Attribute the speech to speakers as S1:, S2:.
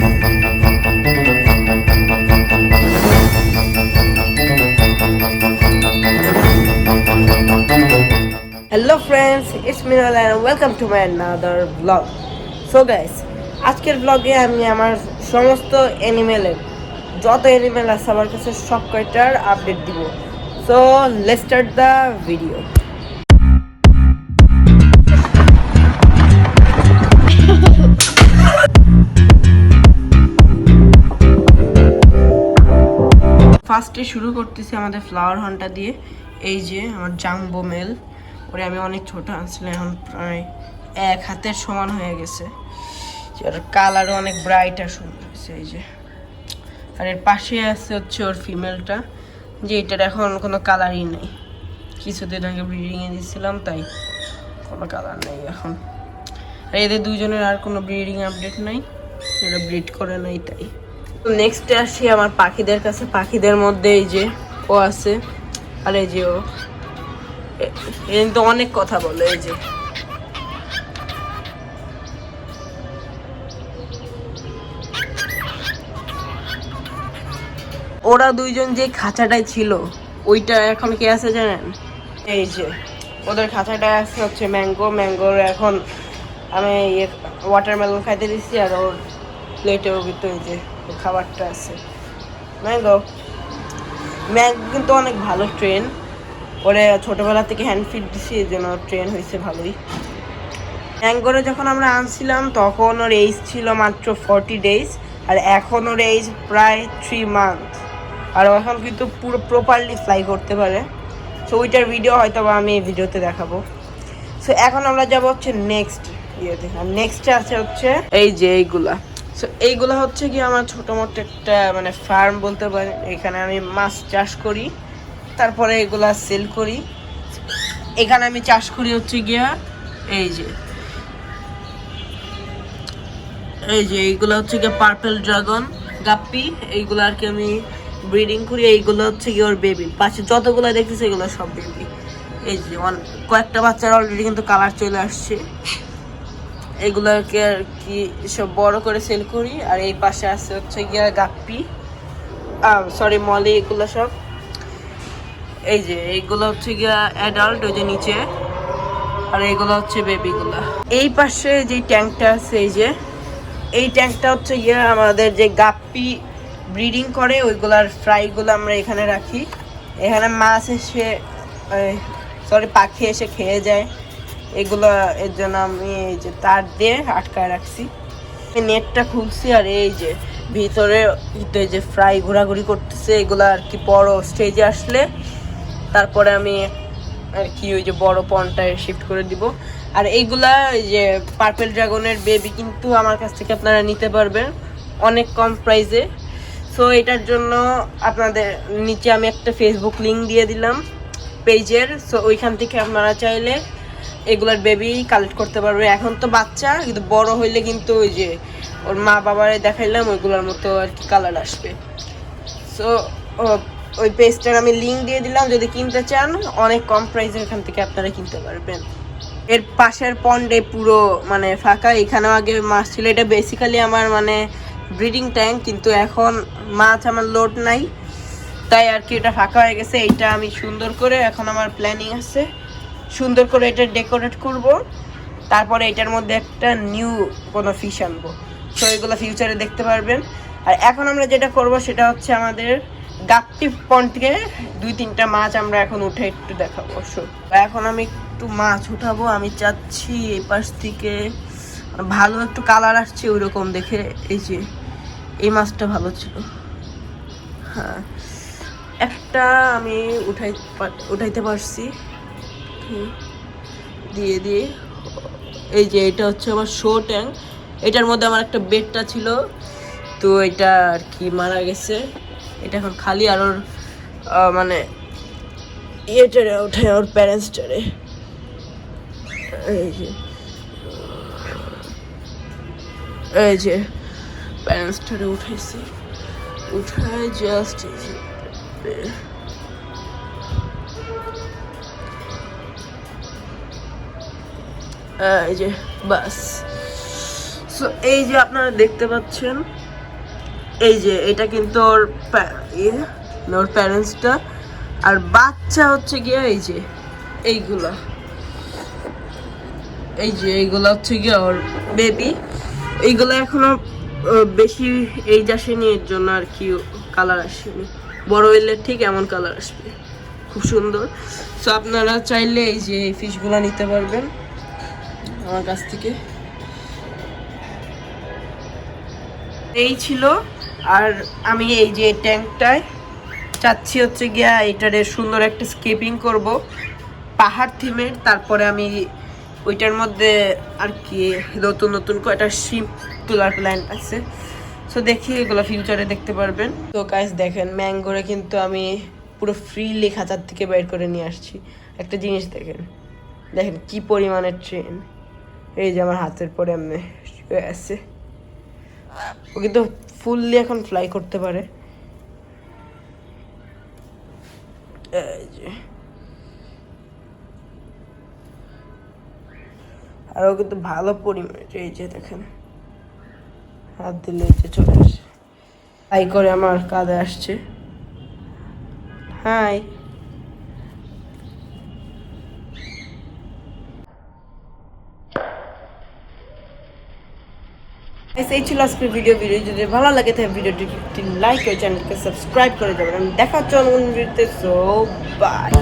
S1: Hello friends, it's Minal and welcome to my another vlog. So guys, আজকের vlog-এ আমি আমার সমস্ত অ্যানিমেলের যত অ্যানিমেল আছে আমার কাছে সব কয়টার আপডেট দিব। So let's start the video. ফার্স্টে শুরু করতেছি আমাদের ফ্লাওয়ার হর্নটা দিয়ে। এই যে আমার জাম্বো মেল, ওরে আমি অনেক ছোট আনছিলাম, এখন প্রায় এক হাতের সমান হয়ে গেছে। ওর কালারও অনেক ব্রাইট আর সুন্দর হয়েছে। এই যে আর এর পাশে আছে হচ্ছে ওর ফিমেলটা, যে এটার এখন কোনো কালারই নেই। কিছুদিন আগে ব্রিডিংয়ে দিয়েছিলাম, তাই কোনো কালার নেই এখন। আর এদের দুজনের আর কোনো ব্রিডিং আপডেট নাই, এরা ব্রিড করে নাই। তাই নেক্সটে আসি আমার পাখিদের কাছে। পাখিদের মধ্যে এই যে ও আছে, আর এই যে ও তো অনেক কথা বলে। এই যে ওরা দুইজন যে খাঁচাটাই ছিল, ওইটা এখন কে আছে জানেন? এই যে ওদের খাঁচাটায় আছে হচ্ছে ম্যাঙ্গোর এখন আমি ওয়াটারমেলন খাইতে দিচ্ছি, আর ওর প্লেটের ভিতরে যে খাবারটা আছে ম্যাঙ্গো কিন্তু অনেক ভালো ট্রেন। ওরে ছোটবেলা থেকে হ্যান্ড ফিড দিছি, এই জন্য ট্রেন হয়েছে ভালোই। ম্যাঙ্গোরে যখন আমরা আনছিলাম তখন ওর এজ ছিল মাত্র 40 days, আর এখন ওর এজ প্রায় 3 months, আর এখন কিন্তু পুরো প্রপারলি ফ্লাই করতে পারে। সো ওইটার ভিডিও হয়তো আমি এই ভিডিওতে দেখাবো। সো এখন আমরা যাবো হচ্ছে নেক্সট ইয়েতে, আর নেক্সটে আছে হচ্ছে এই যে এইগুলা। সো এইগুলো হচ্ছে কি আমার ছোটো মোটো একটা মানে ফার্ম বলতে পারেন। এখানে আমি মাছ চাষ করি, তারপরে এগুলা সেল করি। এখানে আমি চাষ করি হচ্ছে গিয়া এই যে এইগুলো হচ্ছে গিয়ে পার্পল ড্রাগন গাপ্পি। এইগুলো আর কি আমি ব্রিডিং করি। এইগুলো হচ্ছে গিয়ে ওর বেবি। পাশে যতগুলো দেখতেছে এগুলো সব বেবি। এই যে কয়েকটা বাচ্চার অলরেডি কিন্তু কালার চলে আসছে। এগুলোকে আর কি সব বড় করে সেল করি। আর এই পাশে আছে হচ্ছে গিয়া গাপ্পি, সরি মলি, এগুলো সব। এই যে এইগুলো হচ্ছে গিয়া অ্যাডাল্ট, ওই যে নিচে, আর এইগুলো হচ্ছে বেবিগুলা। এই পাশে যে ট্যাঙ্কটা আছে, এই ট্যাঙ্কটা হচ্ছে গিয়া আমাদের যে গাপ্পি ব্রিডিং করে ওইগুলার ফ্রাইগুলো আমরা এখানে রাখি। এখানে মাছ এসে পাখি এসে খেয়ে যায় এগুলো, এর জন্য আমি এই যে তার দিয়ে আটকায় রাখছি। নেটটা খুলছি, আর এই যে ভিতরে যে ফ্রাই ঘোরাঘুরি করতেছে। এগুলো আর কি বড় স্টেজে আসলে তারপরে আমি আর কি ওই যে বড় পন্ডটায় শিফট করে দিব। আর এইগুলা এই যে পার্পল ড্রাগনের বেবি কিন্তু আমার কাছ থেকে আপনারা নিতে পারবেন অনেক কম প্রাইসে। সো এটার জন্য আপনাদের নিচে আমি একটা ফেসবুক লিঙ্ক দিয়ে দিলাম পেজের। সো ওইখান থেকে আপনারা চাইলে এগুলার বেবি কালেক্ট করতে পারবে। এখন তো বাচ্চা, কিন্তু বড় হইলে কিন্তু ওই যে ওর মা বাবারে দেখাইলাম ওইগুলোর মতো আর কি কালার আসবে। সো ওই পেজটার আমি লিঙ্ক দিয়ে দিলাম, যদি কিনতে চান অনেক কম প্রাইসে এখান থেকে আপনারা কিনতে পারবেন। এর পাশের পন্ডে পুরো মানে ফাঁকা, এখানেও আগে মাছ ছিল। এটা বেসিক্যালি আমার মানে ব্রিডিং ট্যাঙ্ক, কিন্তু এখন মাছ আমার লোড নাই, তাই আর কি এটা ফাঁকা হয়ে গেছে। এইটা আমি সুন্দর করে, এখন আমার প্ল্যানিং আছে সুন্দর করে এটা ডেকোরেট করব, তারপরে এটার মধ্যে একটা নিউ কোনো ফিশ আনবো। তো এগুলো ফিউচারে দেখতে পারবেন। আর এখন আমরা যেটা করব সেটা হচ্ছে আমাদের গাপ্পি পন্ড থেকে 2-3টা মাছ আমরা এখন উঠে একটু দেখাবো। এখন আমি একটু মাছ উঠাবো। আমি চাচ্ছি এই পাশ থেকে ভালো একটু কালার আসছে ওই রকম দেখে। এই যে এই মাছটা ভালো ছিল, হ্যাঁ একটা আমি উঠাইতে পারছি দিয়ে। এই যে এটা হচ্ছে আমার শো ট্যাঙ্ক, এটার মধ্যে আমার একটা বেডটা ছিল, তো এটা আর কি মারা গেছে। এটা এখন খালি। আর ওর মানে ইয়েটারে ওঠে ওর প্যারেন্টসটারে। এই যে প্যারেন্টসটারে উঠাইছি, উঠায় জাস্ট এই যে বাস। সো এই যে আপনারা দেখতে পাচ্ছেন এই যে এটা কিন্তু ওর ওর প্যারেন্টসটা, আর বাচ্চা হচ্ছে গিয়া এই যে এইগুলা, এই যে এইগুলা হচ্ছে গিয়া ওর বেবি। এইগুলো এখনো বেশি এইজ আসেনি, এর জন্য আর কি কালার আসেনি। বড় হইলে ঠিক এমন কালার আসবে, খুব সুন্দর। সো আপনারা চাইলে এই যে এই ফিশগুলো নিতে পারবেন আমার কাছ থেকে। এই ছিল। আর আমি এই যে ট্যাঙ্কটায় চাচ্ছি হচ্ছে গিয়া এটারে সুন্দর একটা স্কেপিং করব পাহাড় থিমের। তারপরে আমি ওইটার মধ্যে আর কি নতুন নতুন কয়টা শিপ তোলার প্ল্যান আছে। সো দেখি এগুলো ফিউচারে দেখতে পারবেন। তো গাইস দেখেন ম্যাঙ্গোরে কিন্তু আমি পুরো ফ্রিলি খাঁচার থেকে বের করে নিয়ে আসছি। একটা জিনিস দেখেন, দেখেন কি পরিমাণের ট্রেন। এই যে আমার হাতের পরে এমনি শুয়ে আছে। ও কিন্তু ফুললি এখন ফ্লাই করতে পারে। এই যে আরও কিন্তু ভালো পরিমাণে, এই যে দেখেন হাত দিলে এই যে চলে আসে। হাই করে আমার কাঁধে আসছে। হাই। এই ছিল আজকের ভিডিও যদি ভালো লাগে তাহলে ভিডিওটি একটি লাইক করে চ্যানেলকে সাবস্ক্রাইব করে দেবেন। দেখা হচ্ছে অন্য ভিডিওতে। So by.